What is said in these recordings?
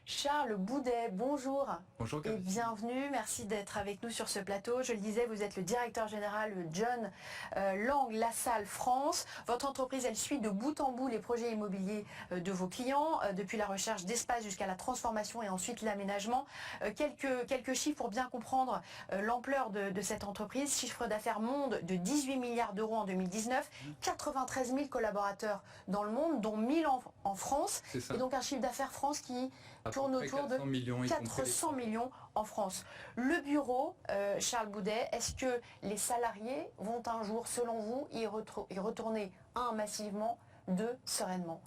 Charles Boudet, bonjour. Bonjour Et Gabi. bienvenue, merci d'être avec nous sur ce plateau. Je le disais, vous êtes le directeur général John Lang LaSalle France. Votre entreprise, elle suit de bout en bout les projets immobiliers de vos clients, depuis la recherche d'espace jusqu'à la transformation et ensuite l'aménagement. Quelques chiffres pour bien comprendre l'ampleur de cette entreprise. Chiffre d'affaires monde de 18 milliards d'euros en 2019, 93 000 collaborateurs dans le monde, dont 1000 en France. C'est ça. Et donc un chiffre d'affaires France qui tourne autour de 400 millions en France. Le bureau, Charles Boudet, est-ce que les salariés vont un jour, selon vous, y retourner, un, massivement, deux, sereinement?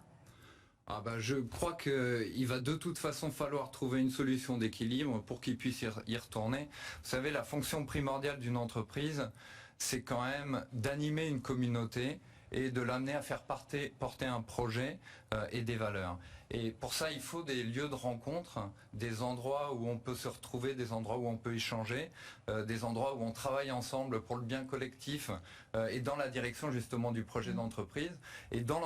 Je crois qu'il va de toute façon falloir trouver une solution d'équilibre pour qu'ils puissent y retourner. Vous savez, la fonction primordiale d'une entreprise, c'est quand même d'animer une communauté et de l'amener à faire porter un projet et des valeurs. Et pour ça, il faut des lieux de rencontre, des endroits où on peut se retrouver, des endroits où on peut échanger, des endroits où on travaille ensemble pour le bien collectif et dans la direction justement du projet d'entreprise. Et dans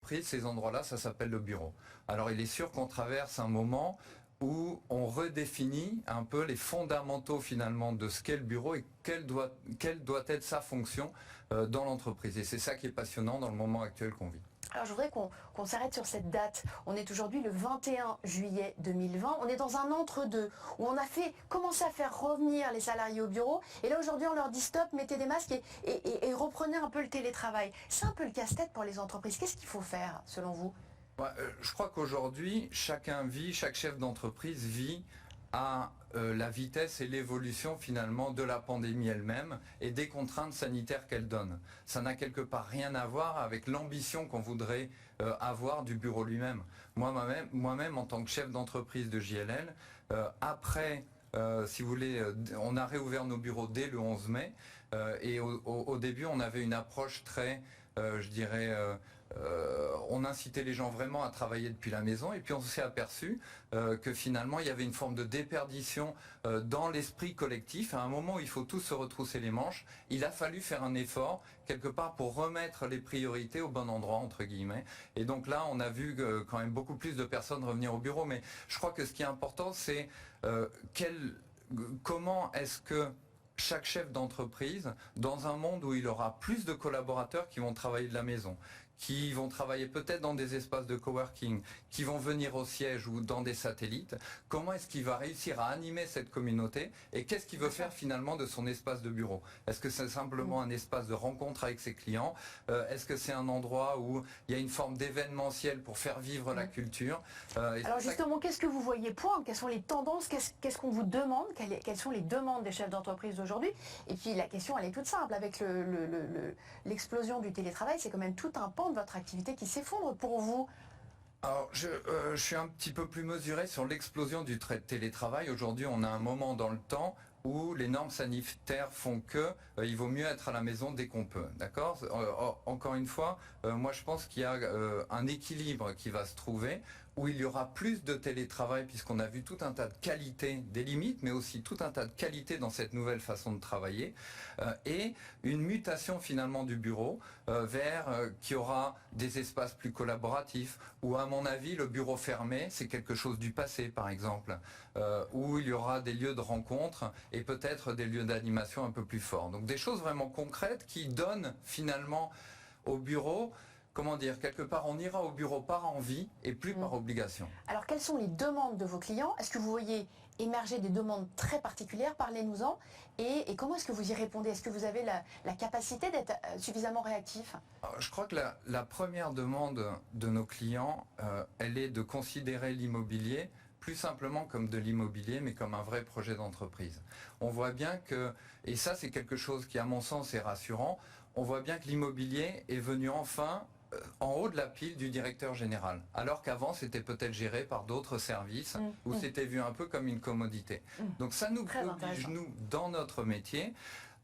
l'entreprise, ces endroits-là, ça s'appelle le bureau. Alors il est sûr qu'on traverse un moment où on redéfinit un peu les fondamentaux finalement de ce qu'est le bureau et quelle doit être sa fonction dans l'entreprise. Et c'est ça qui est passionnant dans le moment actuel qu'on vit. Alors je voudrais qu'on s'arrête sur cette date. On est aujourd'hui le 21 juillet 2020. On est dans un entre-deux où on a commencé à faire revenir les salariés au bureau. Et là aujourd'hui on leur dit stop, mettez des masques et reprenez un peu le télétravail. C'est un peu le casse-tête pour les entreprises. Qu'est-ce qu'il faut faire selon vous ? Je crois qu'aujourd'hui, chaque chef d'entreprise vit à la vitesse et l'évolution finalement de la pandémie elle-même et des contraintes sanitaires qu'elle donne. Ça n'a quelque part rien à voir avec l'ambition qu'on voudrait avoir du bureau lui-même. Moi-même, en tant que chef d'entreprise de JLL, après, si vous voulez, on a réouvert nos bureaux dès le 11 mai et au début, on avait une approche très, je dirais, on incitait les gens vraiment à travailler depuis la maison et puis on s'est aperçu que finalement il y avait une forme de déperdition dans l'esprit collectif. À un moment où il faut tous se retrousser les manches, il a fallu faire un effort quelque part pour remettre les priorités au bon endroit entre guillemets. Et donc là on a vu quand même beaucoup plus de personnes revenir au bureau. Mais je crois que ce qui est important c'est comment est-ce que chaque chef d'entreprise, dans un monde où il aura plus de collaborateurs qui vont travailler de la maison, qui vont travailler peut-être dans des espaces de coworking, qui vont venir au siège ou dans des satellites, comment est-ce qu'il va réussir à animer cette communauté et qu'est-ce qu'il veut faire finalement de son espace de bureau? Est-ce que c'est simplement un espace de rencontre avec ses clients? Est-ce que c'est un endroit où il y a une forme d'événementiel pour faire vivre la culture? Alors justement, qu'est-ce que vous voyez poindre? Quelles sont les tendances? Qu'est-ce qu'on vous demande? Quelles sont les demandes des chefs d'entreprise d'aujourd'hui? Et puis la question, elle est toute simple. Avec l'explosion du télétravail, c'est quand même tout un pan de votre activité qui s'effondre pour vous. Alors, je suis un petit peu plus mesuré sur l'explosion du télétravail. Aujourd'hui, on a un moment dans le temps où les normes sanitaires font que il vaut mieux être à la maison dès qu'on peut. D'accord ? Encore une fois, moi je pense qu'il y a un équilibre qui va se trouver où il y aura plus de télétravail puisqu'on a vu tout un tas de qualités, des limites, mais aussi tout un tas de qualités dans cette nouvelle façon de travailler et une mutation finalement du bureau vers qui aura des espaces plus collaboratifs où à mon avis le bureau fermé c'est quelque chose du passé par exemple où il y aura des lieux de rencontre et peut-être des lieux d'animation un peu plus forts. Donc des choses vraiment concrètes qui donnent finalement au bureau, comment dire, quelque part on ira au bureau par envie et plus par obligation. Alors quelles sont les demandes de vos clients? Est-ce que vous voyez émerger des demandes très particulières? Parlez-nous-en. Et comment est-ce que vous y répondez? Est-ce que vous avez la capacité d'être suffisamment réactif? Alors, je crois que la première demande de nos clients, elle est de considérer l'immobilier plus simplement comme de l'immobilier, mais comme un vrai projet d'entreprise. On voit bien que, et ça c'est quelque chose qui à mon sens est rassurant, on voit bien que l'immobilier est venu enfin en haut de la pile du directeur général, alors qu'avant c'était peut-être géré par d'autres services où c'était vu un peu comme une commodité. Donc ça nous oblige, nous, dans notre métier,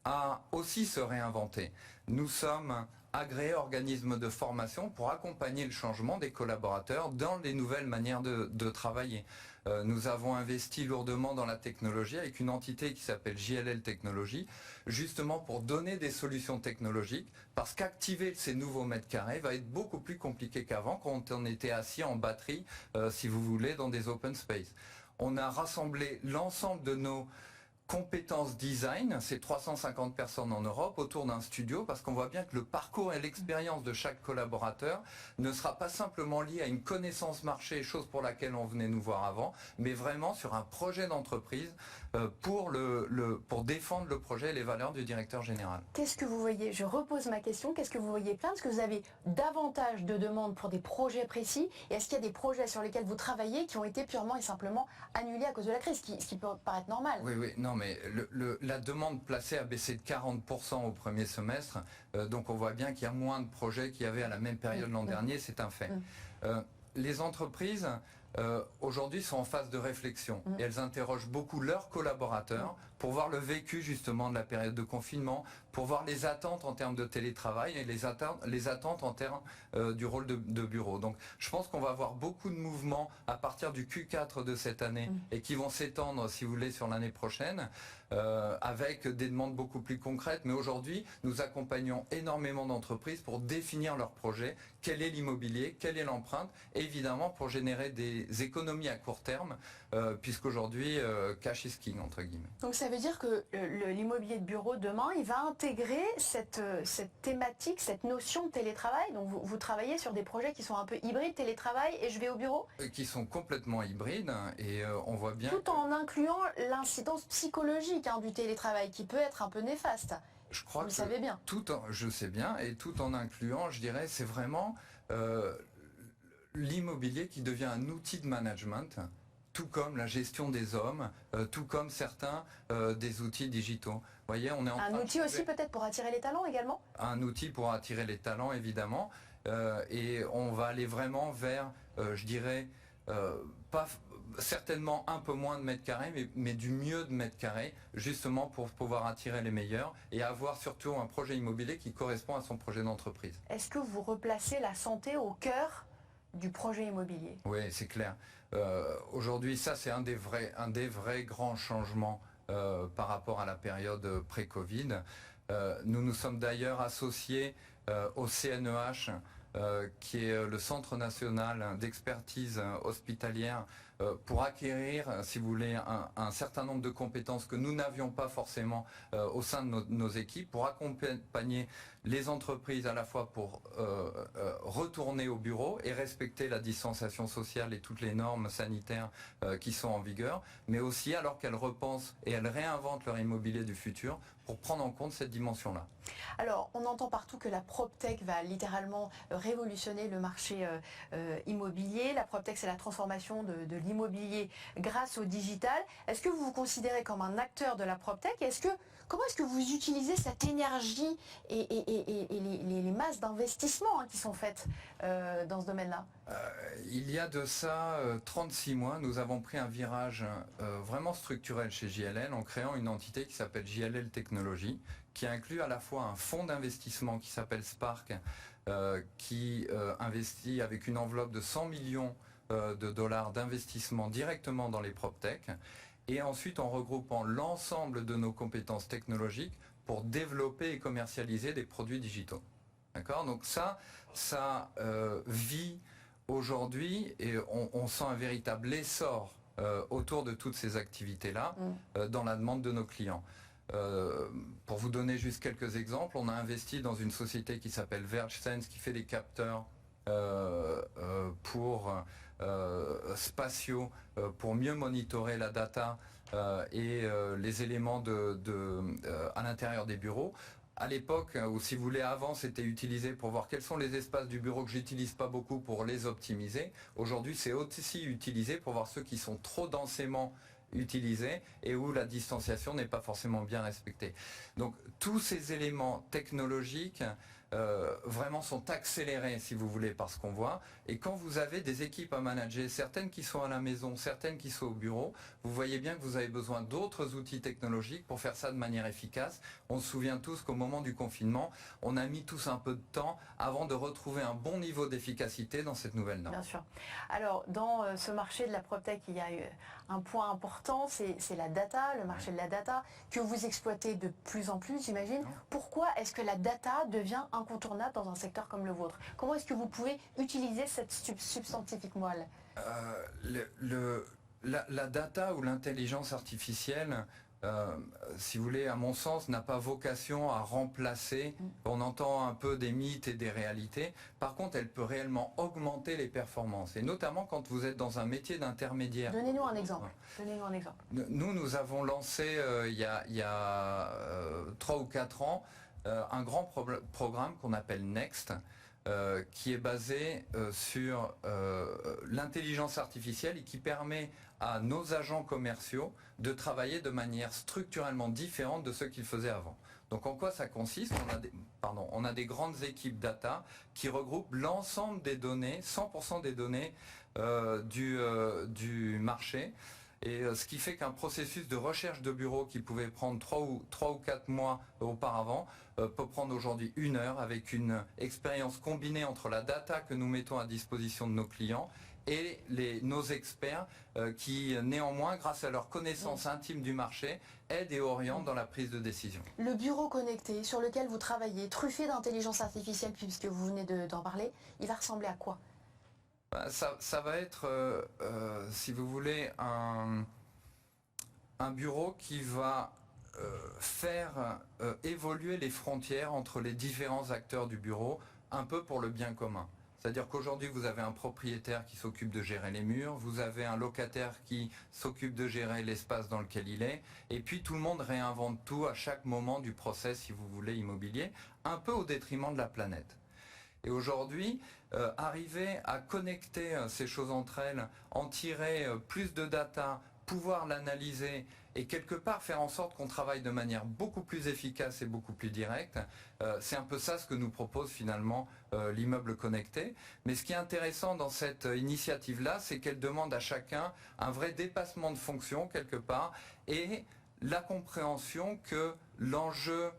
à aussi se réinventer. Nous sommes agréé organisme de formation pour accompagner le changement des collaborateurs dans les nouvelles manières de travailler. Nous avons investi lourdement dans la technologie avec une entité qui s'appelle JLL Technologies, justement pour donner des solutions technologiques, parce qu'activer ces nouveaux mètres carrés va être beaucoup plus compliqué qu'avant, quand on était assis en batterie, si vous voulez, dans des open space. On a rassemblé l'ensemble de nos compétences design, c'est 350 personnes en Europe autour d'un studio, parce qu'on voit bien que le parcours et l'expérience de chaque collaborateur ne sera pas simplement lié à une connaissance marché, chose pour laquelle on venait nous voir avant, mais vraiment sur un projet d'entreprise pour défendre le projet et les valeurs du directeur général. Qu'est-ce que vous voyez? Je repose ma question. Qu'est-ce que vous voyez plein? Est-ce que vous avez davantage de demandes pour des projets précis? Et est-ce qu'il y a des projets sur lesquels vous travaillez qui ont été purement et simplement annulés à cause de la crise, ce qui peut paraître normal? Oui, non, mais la demande placée a baissé de 40% au premier semestre, donc on voit bien qu'il y a moins de projets qu'il y avait à la même période l'an dernier, c'est un fait. Les entreprises aujourd'hui sont en phase de réflexion et elles interrogent beaucoup leurs collaborateurs pour voir le vécu justement de la période de confinement, pour voir les attentes en termes de télétravail et les attentes en termes du rôle de bureau. Donc je pense qu'on va avoir beaucoup de mouvements à partir du Q4 de cette année et qui vont s'étendre, si vous voulez, sur l'année prochaine, avec des demandes beaucoup plus concrètes. Mais aujourd'hui, nous accompagnons énormément d'entreprises pour définir leurs projets, quel est l'immobilier, quelle est l'empreinte, et évidemment pour générer des économies à court terme, puisqu'aujourd'hui, cash is king, entre guillemets. Donc ça veut dire que l'immobilier de bureau demain, il va intégrer cette thématique, cette notion de télétravail. Donc vous travaillez sur des projets qui sont un peu hybrides, télétravail et je vais au bureau? Qui sont complètement hybrides et on voit bien... Tout en incluant l'incidence psychologique du télétravail qui peut être un peu néfaste. Je crois vous le savez bien. Je sais bien, et tout en incluant, je dirais, c'est vraiment l'immobilier qui devient un outil de management, tout comme la gestion des hommes, tout comme certains des outils digitaux. Vous voyez, on est un outil aussi peut-être pour attirer les talents également? Un outil pour attirer les talents, évidemment, et on va aller vraiment vers, je dirais, pas certainement un peu moins de mètres carrés, mais du mieux de mètres carrés, justement pour pouvoir attirer les meilleurs et avoir surtout un projet immobilier qui correspond à son projet d'entreprise. Est-ce que vous replacez la santé au cœur du projet immobilier? Oui, c'est clair. Aujourd'hui, ça c'est un des vrais grands changements par rapport à la période pré-Covid. Nous nous sommes d'ailleurs associés au CNEH, qui est le Centre national d'expertise hospitalière, pour acquérir, si vous voulez, un certain nombre de compétences que nous n'avions pas forcément au sein de nos équipes, pour accompagner les entreprises à la fois pour retourner au bureau et respecter la distanciation sociale et toutes les normes sanitaires qui sont en vigueur, mais aussi alors qu'elles repensent et elles réinventent leur immobilier du futur pour prendre en compte cette dimension-là. Alors, on entend partout que la PropTech va littéralement révolutionner le marché immobilier. La PropTech, c'est la transformation de l'immobilier grâce au digital. Est-ce que vous vous considérez comme un acteur de la PropTech? Comment est-ce que vous utilisez cette énergie et les masses d'investissement qui sont faites dans ce domaine-là? Il y a de ça 36 mois, nous avons pris un virage vraiment structurel chez JLL en créant une entité qui s'appelle JLL Technologies, qui inclut à la fois un fonds d'investissement qui s'appelle Spark, qui investit avec une enveloppe de 100 millions de dollars d'investissement directement dans les PropTech, et ensuite en regroupant l'ensemble de nos compétences technologiques pour développer et commercialiser des produits digitaux. D'accord? Donc ça vit aujourd'hui et on sent un véritable essor autour de toutes ces activités-là dans la demande de nos clients. Pour vous donner juste quelques exemples, on a investi dans une société qui s'appelle VergeSense qui fait des capteurs spatiaux pour mieux monitorer la data et les éléments à l'intérieur des bureaux. À l'époque, ou si vous voulez avant, c'était utilisé pour voir quels sont les espaces du bureau que j'utilise pas beaucoup pour les optimiser. Aujourd'hui, c'est aussi utilisé pour voir ceux qui sont trop densément utilisés et où la distanciation n'est pas forcément bien respectée. Donc tous ces éléments technologiques vraiment sont accélérées, si vous voulez, par ce qu'on voit. Et quand vous avez des équipes à manager, certaines qui sont à la maison, certaines qui sont au bureau, vous voyez bien que vous avez besoin d'autres outils technologiques pour faire ça de manière efficace. On se souvient tous qu'au moment du confinement, on a mis tous un peu de temps avant de retrouver un bon niveau d'efficacité dans cette nouvelle norme. Bien sûr. Alors, dans ce marché de la PropTech, il y a un point important, c'est la data, le marché de la data, que vous exploitez de plus en plus, j'imagine. Pourquoi est-ce que la data devient incontournable dans un secteur comme le vôtre? Comment est-ce que vous pouvez utiliser cette substantifique moelle? La data ou l'intelligence artificielle, si vous voulez, à mon sens, n'a pas vocation à remplacer. On entend un peu des mythes et des réalités. Par contre, elle peut réellement augmenter les performances. Et notamment quand vous êtes dans un métier d'intermédiaire. Donnez-nous un exemple. Donnez-nous un exemple. Nous avons lancé il y a 3 ou 4 ans un grand programme qu'on appelle Next. Qui est basé sur l'intelligence artificielle et qui permet à nos agents commerciaux de travailler de manière structurellement différente de ce qu'ils faisaient avant. Donc en quoi ça consiste? On a des grandes équipes data qui regroupent l'ensemble des données, 100% des données du marché. Et ce qui fait qu'un processus de recherche de bureau qui pouvait prendre 3 ou 4 mois auparavant peut prendre aujourd'hui 1 heure avec une expérience combinée entre la data que nous mettons à disposition de nos clients et nos experts qui néanmoins, grâce à leur connaissance intime du marché, aident et orientent dans la prise de décision. Le bureau connecté sur lequel vous travaillez, truffé d'intelligence artificielle puisque vous venez d'en parler, il va ressembler à quoi? Ça va être, si vous voulez, un bureau qui va faire évoluer les frontières entre les différents acteurs du bureau, un peu pour le bien commun. C'est-à-dire qu'aujourd'hui, vous avez un propriétaire qui s'occupe de gérer les murs, vous avez un locataire qui s'occupe de gérer l'espace dans lequel il est, et puis tout le monde réinvente tout à chaque moment du process, si vous voulez, immobilier, un peu au détriment de la planète. Et aujourd'hui, arriver à connecter ces choses entre elles, en tirer plus de data, pouvoir l'analyser et quelque part faire en sorte qu'on travaille de manière beaucoup plus efficace et beaucoup plus directe, c'est un peu ça ce que nous propose finalement l'immeuble connecté. Mais ce qui est intéressant dans cette initiative-là, c'est qu'elle demande à chacun un vrai dépassement de fonction quelque part et la compréhension que l'enjeu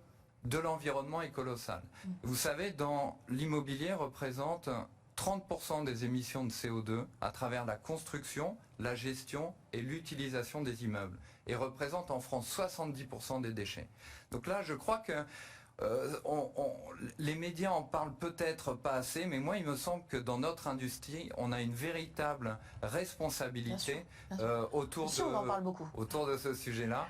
de l'environnement est colossal. Vous savez, dans l'immobilier représente 30% des émissions de CO2 à travers la construction, la gestion et l'utilisation des immeubles et représente en France 70% des déchets. Donc là, je crois que les médias en parlent peut-être pas assez, mais moi il me semble que dans notre industrie, on a une véritable responsabilité autour de ce sujet-là.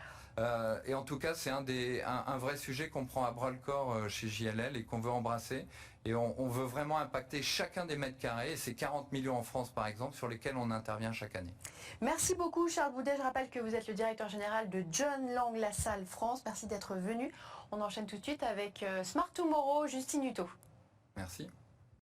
Et en tout cas, c'est un vrai sujet qu'on prend à bras le corps chez JLL et qu'on veut embrasser. Et on veut vraiment impacter chacun des mètres carrés. Et c'est 40 millions en France, par exemple, sur lesquels on intervient chaque année. Merci beaucoup, Charles Boudet. Je rappelle que vous êtes le directeur général de John Lang LaSalle France. Merci d'être venu. On enchaîne tout de suite avec Smart Tomorrow, Justine Hutto. Merci.